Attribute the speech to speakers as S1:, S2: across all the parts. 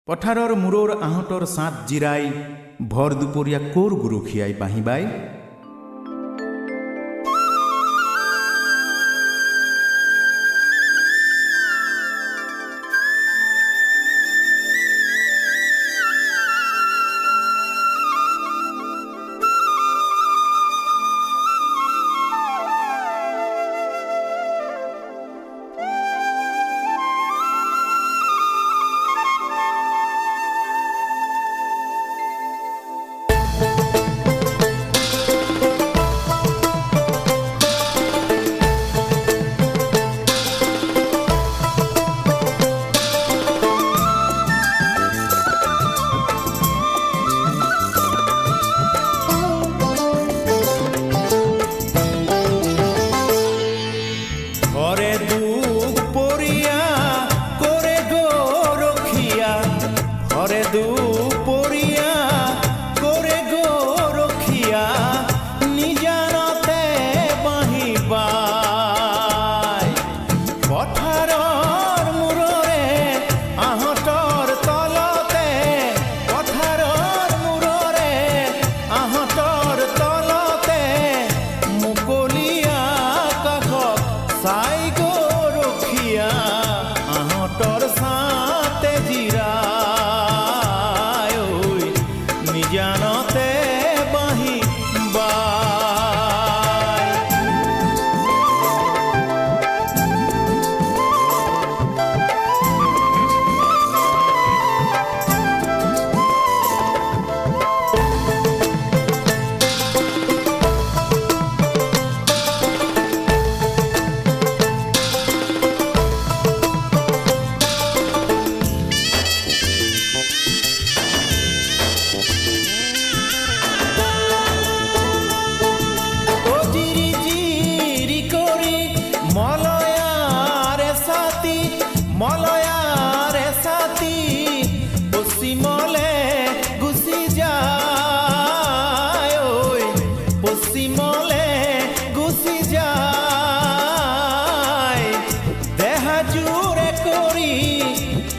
S1: पठारर मूरर आहटर सात जिराई भर दुपरिया कोर गुरु खियाई बाही बाई।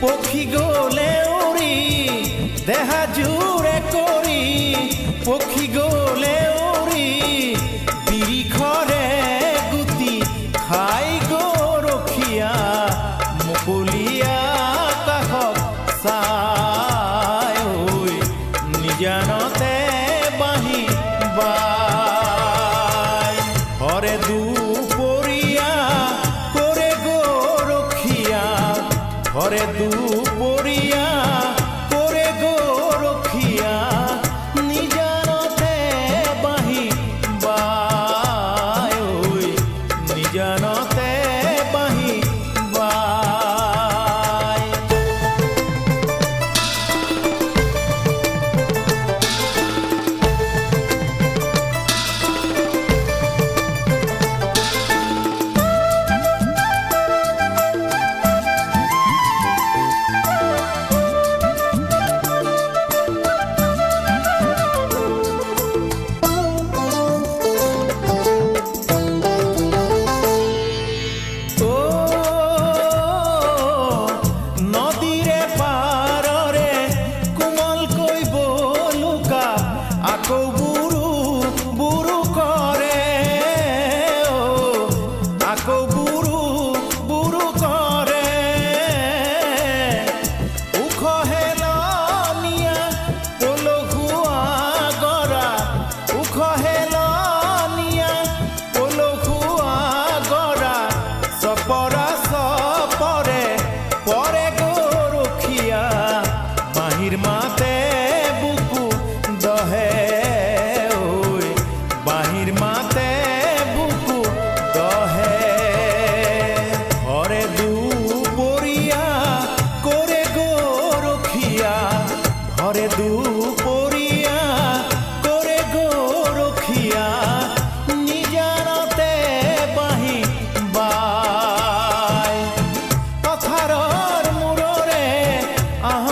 S2: পক্ষী গলে উড়ি দেহা জুড়ে করি পক্ষী গলে উড়ি বিড়ি ঘরে গুতি খাই গো রখিয়া মুকলিয়া কাহক চাই নিজানতে বাহি বাই হরে দুপরিয়া করে গো রখিয়া হরে দুপরিয়া করে গো রখিয়া নিজানতে বাহি বাই নিজানতে বাহি বাই মাতে বুকু দহে বাহির মাতে বুকু দহে হরে দুপরিয়া করে গো রখিয়া হরে দুপরিয়া করে গো রখিয়া নিজানতে বাহি বাই পথারর মুররে আহা